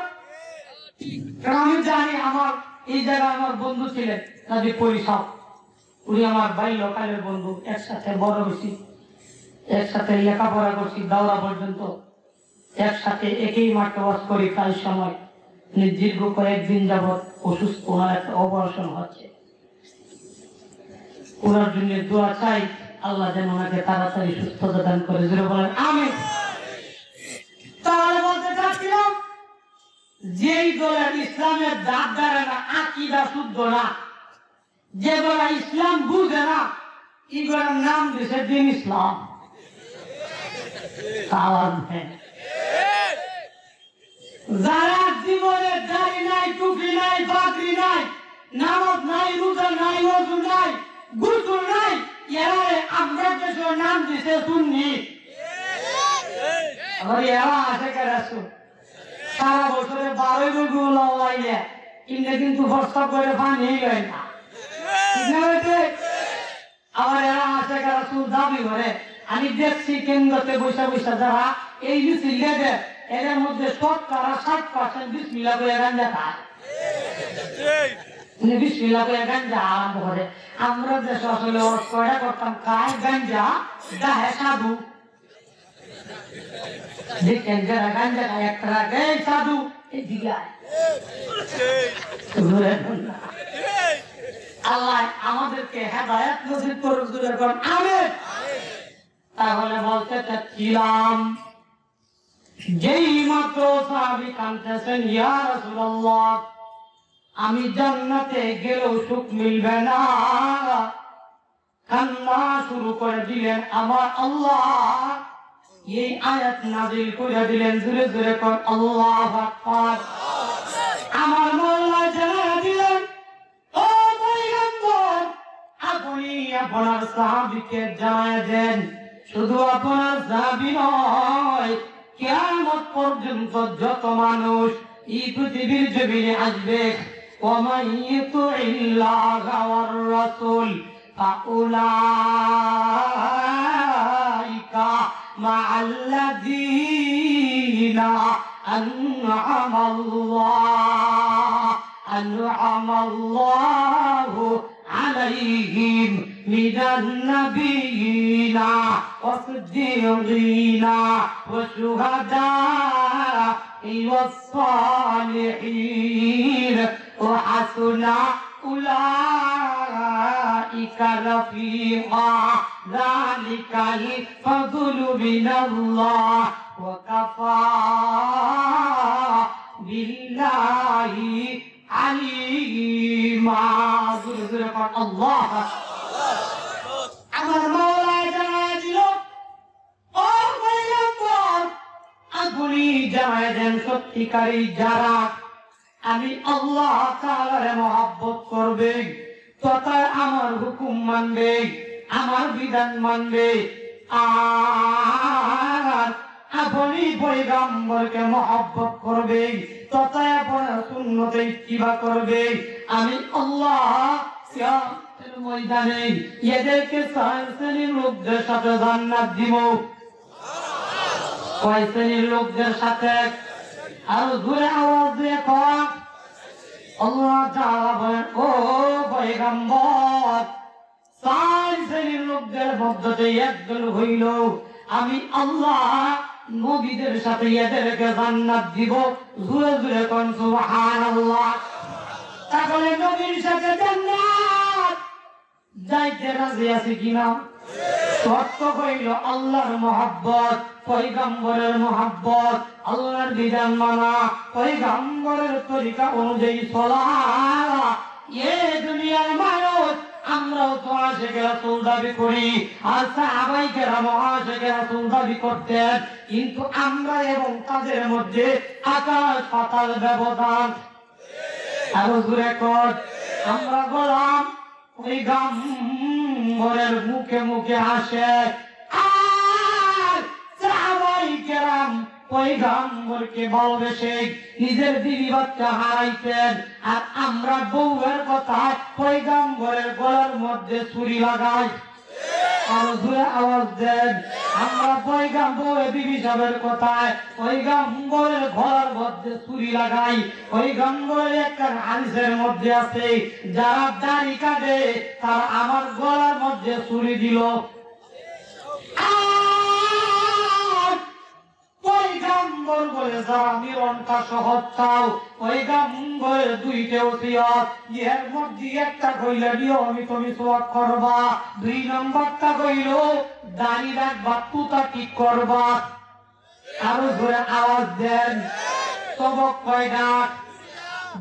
কারণ আমি জানি আমার এই জায়গায় আমার বন্ধু ছিলেন কাজী পরিষদ উনি আমার বাল্যকালের বন্ধু একসাথে বড় হয়েছি একসাথে লেখাপড়া করছি দাওরা পর্যন্ত একসাথে একই মাঠে বাস করি প্রায় সময় দীর্ঘ কয়েকদিন যাবৎ অসুস্থ ওনার একটা অপারেশন হচ্ছে ওনার জন্য দোয়া চাই আল্লাহ যেন ওনাকে তাড়াতাড়ি সুস্থতা দান করে জোরে বলেন আমিন তাহলে বলতে চাচ্ছিলাম যেই দলের ইসলামের দাঁত দাঁড়ে না আকীদা শুদ্ধ না যে বলা ইসলাম বুঝে না এগুলোর নাম দিছে দিন ইসলাম আওয়াজ দেন। যারা জীবনে দাড়ি নাই, টুপি নাই, পাগড়ি নাই, নামাজ নাই, রোজা নাই, ওযু নাই, গোসল নাই, এরা আমরা দেশের নাম দিছে সুন্নি। আমার এরা আছে কেরাসু সারা বছরে 12 রবিউল আউয়ালে ইন্না কিন্তু প্রস্তাব করে পানি হয় না, ঠিক না বেটে? আমার এরা আছে কেরাসু দাবি করে। আমি দেখছি কেন্দ্রতে বসে বসে যারা এই মিছিল দেবে এদের মধ্যে 60% বিসমিল্লাহ করে গাঞ্জা খায়, বিসমিল্লাহ করে গাঞ্জা আরম্ভ করে। আমরা দেশে আসলে কয়টা করতাম, খায় গাঞ্জা, গায়ে সাধু। দেখেন যারা গাঞ্জা খায় একটা রাখে সাধু এই দিলায়। আল্লাহ আমাদেরকে হেদায়েত নসিব করুক, জোরে করুন আমিন। তাহলে বলতে চাচ্ছিলাম, যেই মাত্র সাহাবী কাঁদতেছেন, ইয়া রাসূলুল্লাহ আমি জান্নাতে গেলেও সুখ মিলবে না, কান্না শুরু করে দিলেন। আমার আল্লাহ এই আয়াত নাযিল করে দিলেন, জোরে জোরে কর আল্লাহু আকবার। আমার মাওলা জানা দিলেন, ও পয়গম্বর আপনি আপনার সাহাবীকে জানায় দেন, শুধু আপনার সাহাবী নয়, কিয়ামত পর্যন্ত যত মানুষ এই পৃথিবীর জমিনে আসবে, ওয়ামান ইউতিল্লাহা ওয়ার রাসূল ফাউলাইকা মা'আল্লাযীনা আন'আমাল্লাহু আলাইহিম মিনান নাবিয়্যিনা ওয়াস-সিদ্দীকিনা ওয়াশ-শুহাদা'i ওয়াস-সালিহিন ওয়া হাসুনা উলাইকা রাফীকা যালিকাল ফাদলু মিনাল্লাহ ওয়া কাফা বিল্লাহি আলিমা। আল্লাহ আমার মাওলা জানায় দিল, ও পয়গম্বর আপনি জানায় দেন সত্যিকারী যারা আমি আল্লাহ তাআলার মহব্বত করবে, তথা আমার হুকুম মানবে, আমার বিধান মানবে, আর আপনি পয়গম্বরকে মহব্বত করবে, তথা আপনার সুন্নতে ইত্তিবা করবে, আমি আল্লাহ কিয়ামতের ময়দানে এদেরকে 4 শ্রেণীর লোকদের সাথে জান্নাত দিব। কয় শ্রেণীর লোকদের সাথে? আর জোরে আওয়াজ দিয়ে কন আল্লাহ তাআলা বলেন, ও পয়গম্বর 4 শ্রেণীর লোকদের মধ্যে একদল হইল আমি আল্লাহ নবীদের সাথে এদেরকে জান্নাত দিব। জোরে জোরে কোন সুবহানাল্লাহ। তাহলে নবীর সাথে জান্নাত যাইতে রাজি আছে কিনা? শর্ত হইল আল্লাহর মহব্বত, পয়গম্বরের মহব্বত, আল্লাহর বিধান মানা, পয়গম্বরের তরিকা অনুযায়ী চলা। এ দুনিয়ার মানুষ আমরাও তো আশিকে রাসূল দাবি করি, আর সাহাবায়ে কেরাম আশিকে রাসূল দাবি করতেন, কিন্তু আমরা এবং তাদের মধ্যে আকাশ পাতাল ব্যবধান। আরো জোরে কর, আমরা গোলাম পয়গম্বরের মুখে মুখে আসে, আর সাহাবায়ে কেরাম পয়গম্বরকে ভালোবেসে নিজের বিবি বাচ্চা হারাইতেন, আর আমরা বউয়ের কথা পয়গম্বরের গলার মধ্যে ছুরি লাগাই। আরো জোরে আওয়াজ দেন, আমরা পয়গম্বরের বিবি সাহেবের কথায় পয়গম্বরের গলার মধ্যে ছুরি লাগাই। পয়গম্বরের একটা হাদিসের মধ্যে আছে, যারা দাড়ি কাটে তারা আমার গলার মধ্যে ছুরি দিল। পয়গম্বর বলে যারা নিরন্তা সহজ চাও, পয়গম্বরের 2টা ওসিয়ত, এর মধ্যে একটা কইল নিয়মিত মিসওয়াক করবা, 2 নম্বরটা কইল দাড়ি রাখবা, তুতা ঠিক করবা। আরো জোরে আওয়াজ দেন, সবক কয়টা?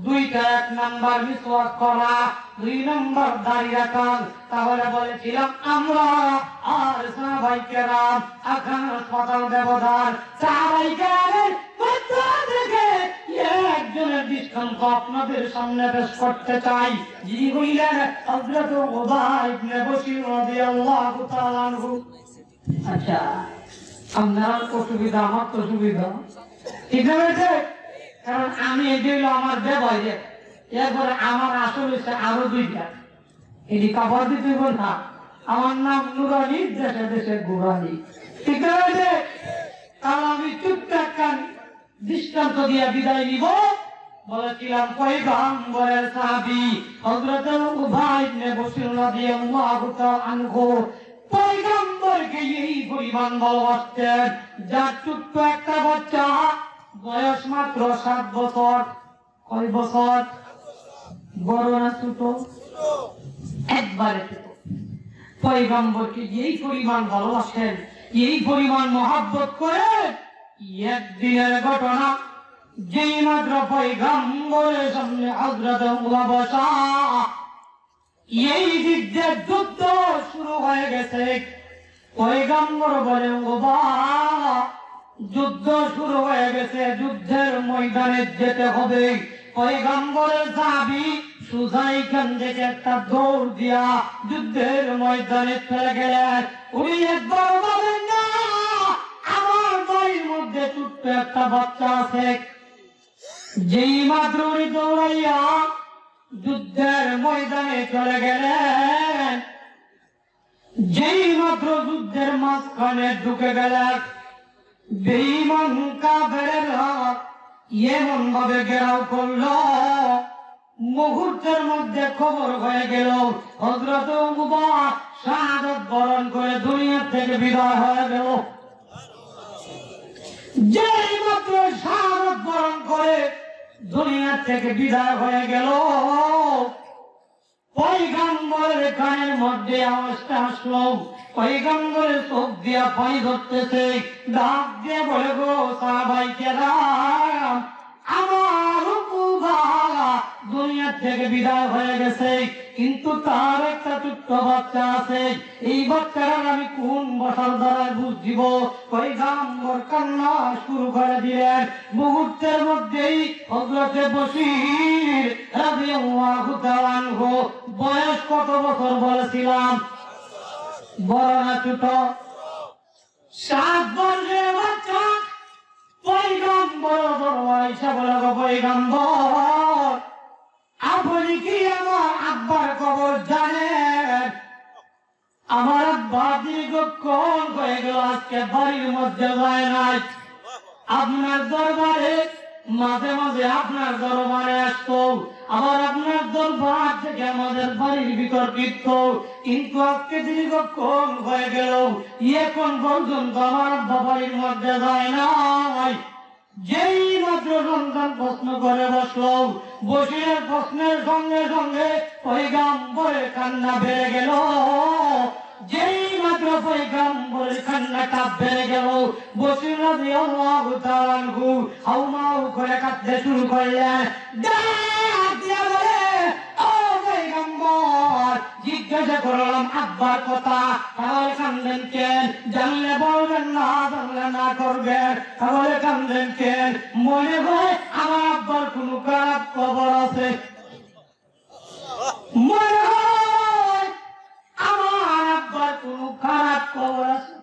দুইটা, 1 নাম্বার মিসওয়াক করা, 2 নাম্বার দাড়ি রাখা। তাহলে বলেছিলাম আমরা আর সাহাবায়ে কেরাম আকাশ ব্যবধান, সাহাবায়ে কেরামের মধ্যে থেকে একজনের দৃষ্টান্ত আপনাদের সামনে পেশ করতে চাই। যিনি হইলেন হযরত উবাই ইবনে বশির রাদিয়াল্লাহু তাআলা আনহু। আচ্ছা, আপনার অসুবিধা, আমার তো সুবিধা, ঠিক আছে? কারণ আমি এই দিল আমার ব্যবহারে, এরপরে আমার আসল হচ্ছে আরো 2টা, এটি কাপড় দিতে না। আমার নাম নুরানি, দেশে দেশে গুরানি, ঠিক আছে? তাহলে আমি চুপচাপ দৃষ্টান্ত দিয়ে বিদায় নিব। বলেছিলাম পয়গম্বরের সাহাবী হযরত উবাই ইবনে বশির রাদিয়াল্লাহু তাআলা আনহু পয়গম্বরকে এই পরিমাণ ভালোবাসতেন, যার ছোট্ট একটা বাচ্চা, বয়স মাত্র 7 বছর। কয় বছর? বড় না ছোট? একবারে ছোট। পয়গম্বরকে এই পরিমাণ ভালোবাসেন, এই পরিমাণ মহব্বত করেন। একদিনের ঘটনা, যেই মাত্র পয়গম্বরের সামনে হযরত উমর বসা, এই দিক দিয়ে যুদ্ধ শুরু হয়ে গেছে। পয়গম্বর বলে, উমর যুদ্ধ শুরু হয়ে গেছে, যুদ্ধের ময়দানে যেতে হবে। পয়গম্বরের সাহাবী সোজা এখান থেকে একটা দৌড় দিয়া যুদ্ধের ময়দানে চলে গেলেন। উনি একবার বলেন না, আমার বাড়ির মধ্যে ছোট্ট একটা বাচ্চা আছে। যেই মাত্র উনি দৌড়াইয়া যুদ্ধের ময়দানে চলে গেলেন, যেই মাত্র যুদ্ধের মাঝখানে ঢুকে গেলেন, বেঈমান কাফেররা এমন ভাবে ঘেরাও করলো, মুহূর্তের মধ্যে খবর হয়ে গেল হযরত উমর শাহাদাত বরণ করে দুনিয়া থেকে বিদায় হয়ে গেল। যেই মাত্র শাহাদাত বরণ করে দুনিয়া থেকে বিদায় হয়ে গেল, পয়গম্বরের কানের মধ্যে আওয়াজটা আসলো। পয়গম্বরের চোখ দিয়া পানি ধরতেছে, ডাক দিয়ে বলে, গো সাহাবায়ে কেরাম, আমার দুনিয়া থেকে বিদায় হয়ে গেছে, কিন্তু তার একটা ছোট্ট বাচ্চা আছে। এই বাচ্চার আমি কোন বসার দ্বারা বুঝিব? পয়গম্বর কান্না শুরু করে দিলেন। মুহূর্তের মধ্যেই হযরত বশির রাদিয়াল্লাহু তাআলা আনহু, বয়স কত বছর বলেছিলাম? বড় না ছোট? 7 বছরের বাচ্চা। পয়গম্বর দরবারে এসে বলে, পয়গম্বর, আপনি কি আমার আব্বার খবর জানেন? আমার আব্বা দীর্ঘক্ষণ হয়ে গেল আজকে বাড়ির মধ্যে যায় নাই। আপনার দরবারে মাঝে মাঝে আপনার দরবারে আসতো, আবার আপনার দরবার থেকে আমাদের বাড়ির ভিতর ফিরত, কিন্তু আজকে দীর্ঘক্ষণ হয়ে গেল, এখন পর্যন্ত আমার আব্বা বাড়ির মধ্যে যায় নাই। যেই মাত্র সন্তান প্রশ্ন করে বসলো, বশিরের প্রশ্নের সঙ্গে সঙ্গে পয়গম্বরের কান্না বেড়ে গেল। যেই মাত্র পয়গম্বরের কান্নাটা বেড়ে গেল, বশির রাদিয়াল্লাহু তাআলা আনহু হাউমাউ করে কাঁদতে শুরু করলেন। ডাক দিয়ে বলে, ও পয়গম্বর, জিজ্ঞাসা করলাম আব্বার কথা, তাহলে কান্দেন কেন? জানলে বলবেন না, জানলে না করবেন, তাহলে কান্দেন কেন? মনে হয় আমার আব্বার কোনো খারাপ খবর আছে, মনে হয় আমার আব্বার কোনো খারাপ খবর আছে।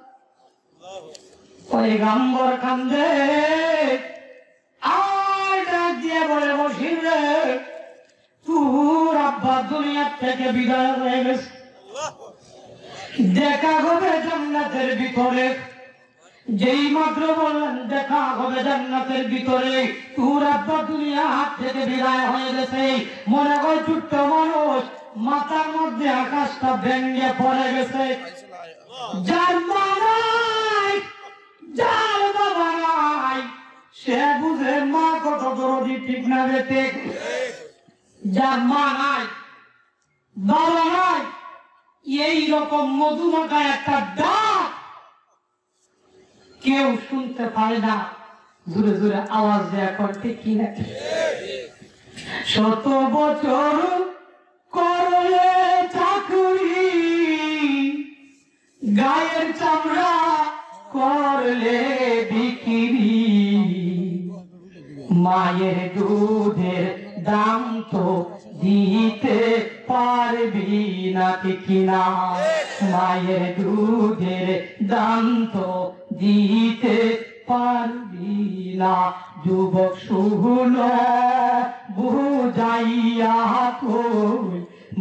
পয়গম্বর কান্দে আর ডাক দিয়ে বলে, বশির রে, তোর আব্বা দুনিয়া থেকে বিদায় হয়ে গেছে, দেখা হবে জান্নাতের ভিতরে। যেই মাত্র বললেন দেখা হবে জান্নাতের ভিতরে, তোর আব্বা দুনিয়া হাত থেকে বিদায় হয়ে গেছে, মনে হয় ছোট্ট মানুষ, মাথার মধ্যে আকাশটা ভেঙে পড়ে গেছে। যার মা নাই, যার বাবা নাই, সে বুঝে মা কত দরদি, ঠিক না বেটে? যার মা নাই, বাবা নাই, এই রকম মধুমাখা একটা ডাক কেউ শুনতে পারে না। জোরে জোরে আওয়াজ দেয়া করতে কি না? শত বছর করলে চাকুরি, গায়ের চামড়া করলে বিক্রি, মায়ের দুধের দাম তো দিতে পারবি না কিনা, মায়ের দুধের দাম তো দিতে পারবি না। যুবক শুনো বুঝাইয়া কই,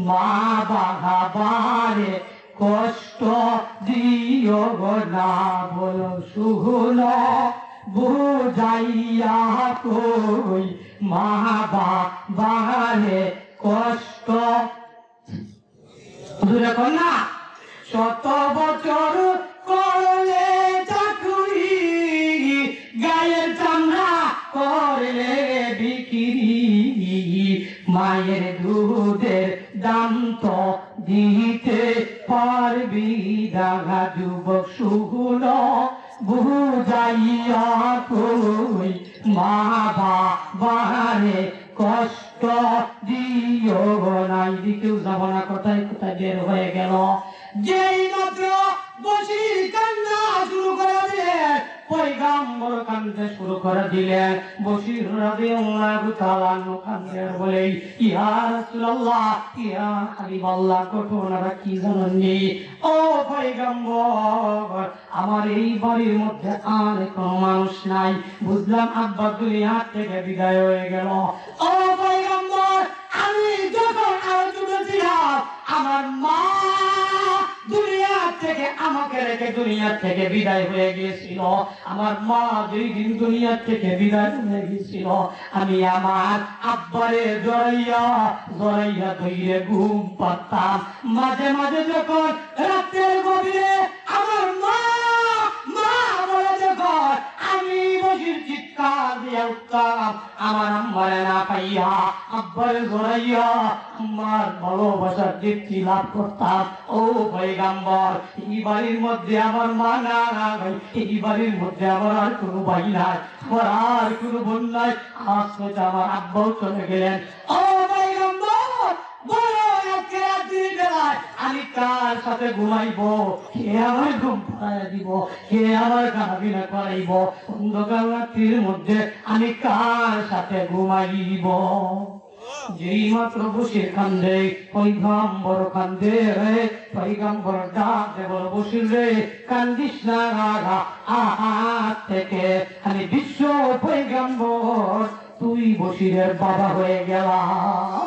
মা বাবারে কষ্ট দিও না। বলো শুনো বুঝাইয়া কই, মা বাবারে কষ্ট দুরকম না। শত বছর করলে চাকুরি, গায়ের চামড়া করলে বিক্রি, মায়ের দুধের দাম তো দিতে পারবি না। যুবক শুনো বুঝাইয়া কই, মা বাবারে কষ্ট দিও না। এদিকেও যাব না, কোথায় কোথায় বের হয়ে গেল। যেই মাত্র বসি কান্না শুরু করে দিলেন, পয়গম্বর কান্দতে শুরু করে দিলেন। বশির রাদিয়াল্লাহু তাআলা আনহু কান্দেন বলে, ইয়া রাসূলুল্লাহ, ইয়া হাবিবাল্লাহ, ঘটনাটা কি জানেননি? ও পয়গম্বর, আমার এই বাড়ির মধ্যে আর কোনো মানুষ নাই, বুঝলাম আব্বা দুনিয়া থেকে বিদায় হয়ে গেল। ও পয়গম্বর, আমি যখন আরো ছোট ছিলাম, আমার মা দুনিয়া থেকে আমাকে রেখে দুনিয়া থেকে বিদায় হয়ে গিয়েছিল। আমার মা যেই দিন দুনিয়া থেকে বিদায় হয়ে গিয়েছিল, আমি আমার আব্বারে জড়াইয়া জড়াইয়া ধইরে ঘুম পাড়তাম। মাঝে মাঝে যখন রাতের গভীরে আমার মা মা বলে যখন আমি বসির চিৎকার দিয়ে উঠতাম, আমার আম্মারে না পাইয়া আব্বারে জড়াইয়া আমার ভালোবাসার তৃপ্তি লাভ করতাম। ও পয়গম্বর, এই বাড়ির মধ্যে আমার মা নাই, এই বাড়ির মধ্যে আমার আর কোনো ভাই নাই, আমার আর কোনো বোন নাই, আজ হয়তো আমার আব্বাও চলে গেলেন। ও পয়গম্বর, বলো আজকে রাত্রির বেলায় আমি কার সাথে ঘুমাইবো? কে আমার ঘুম পাড়াইয়া দিব? কে আমার গাবিনা করাইব? অন্ধকার রাত্রির মধ্যে আমি কার সাথে ঘুমাইব? যেই মাত্র বসির কান্দে, পয়গম্বর কান্দে রে। পয়গম্বর ডাক দে, বল বসির রে, কান্দিস না, আহাত থেকে আমি বিশ্ব পয়গম্বর, তুই বসিরের বাবা হয়ে গেলাম,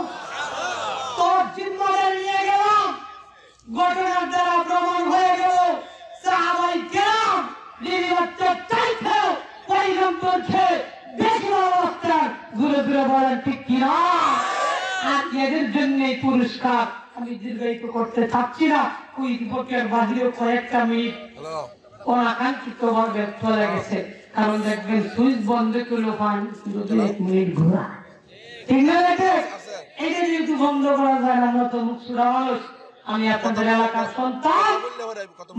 তোর জিম্মাদারি নিয়ে গেলাম। ঘটনার দ্বারা প্রমাণ হয়ে গেল সাহাবায়ে কেরাম নির্বাচন চাইতে পয়গম্বরকে বেশি অবস্থান ঘুরে ঘুরে বলেন ঠিক কিনা? আর এদের জন্য পুরস্কার আমি দীর্ঘায়িত করতে চাচ্ছি না। ওই দীপকের বাহিরেও কয়েকটা মিনিট অনাকাঙ্ক্ষিত ভাবে চলে গেছে, কারণ দেখবেন সুইচ বন্ধ করলে পান যদি 1 মিনিট ঘোরা, ঠিক না? দেখে এটা যেহেতু বন্ধ করা যায় না, আমরা তো মুখসুরা মানুষ, আমি আপনাদের এলাকার সন্তান।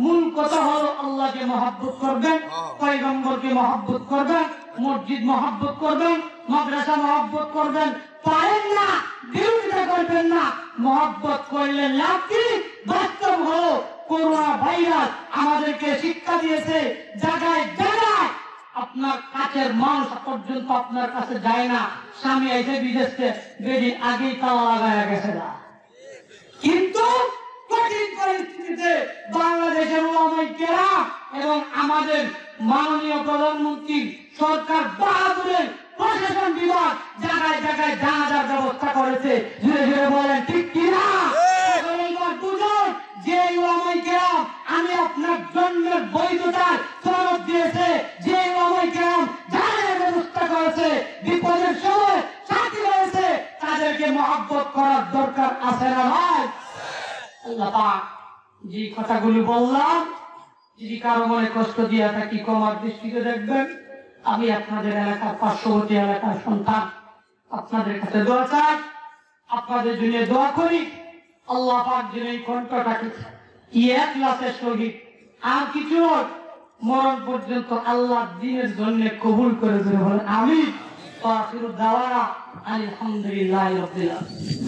মূল কথা হলো আল্লাহকে মহব্বত করবেন, পয়গম্বরকে মহব্বত করবেন, মসজিদ মহব্বত করবেন, মাদ্রাসা মহব্বত করবেন। পারেন না বিরোধিতা করবেন না, মহব্বত করলে লাভ কি? বাস্তব হলো করোনা ভাইরাস আমাদেরকে শিক্ষা দিয়েছে, জায়গায় জায়গায় আপনার কাছের মানুষ পর্যন্ত আপনার কাছে যায় না। স্বামী এসে বিদেশে বেরিয়ে আগেই তালা লাগায় গেছে না, কিন্তু কঠিন পরিস্থিতিতে বাংলাদেশের উলামায়ে কেরাম এবং আমাদের মাননীয় প্রধানমন্ত্রী সরকার বাহাদুরের প্রশাসন বিভাগ জায়গায় জায়গায় জানাজার ব্যবস্থা করেছে। ধীরে ধীরে বলেন ঠিক কিনা? দুজন যে উলামায়ে কেরাম আমি আপনার জন্মের বৈধতার সনদ দিয়েছে, যে উলামায়ে কেরাম জানাজার ব্যবস্থা করেছে, বিপদের সময় সাথী হয়েছে, তাদেরকে মহব্বত করার দরকার আছে না ভাই? আল্লাহ পাক যে কথাগুলি বললাম, যদি কারো মনে কষ্ট দিয়ে থাকি ক্ষমার দৃষ্টিতে দেখবেন। আমি আপনাদের এলাকার পার্শ্ববর্তী এলাকার সন্তান, আপনাদের কাছে দোয়া চাই, আপনাদের জন্য দোয়া করি। আল্লাহ পাক যেন এই কণ্ঠটাকে ইখলাসের সহিত আর কিছু মরণ পর্যন্ত আল্লাহর দ্বীনের জন্য কবুল করে দেন, বলেন আমিন। ওয়া আখিরু দাওয়ানা আলহামদুলিল্লাহি রাব্বিল আলামিন।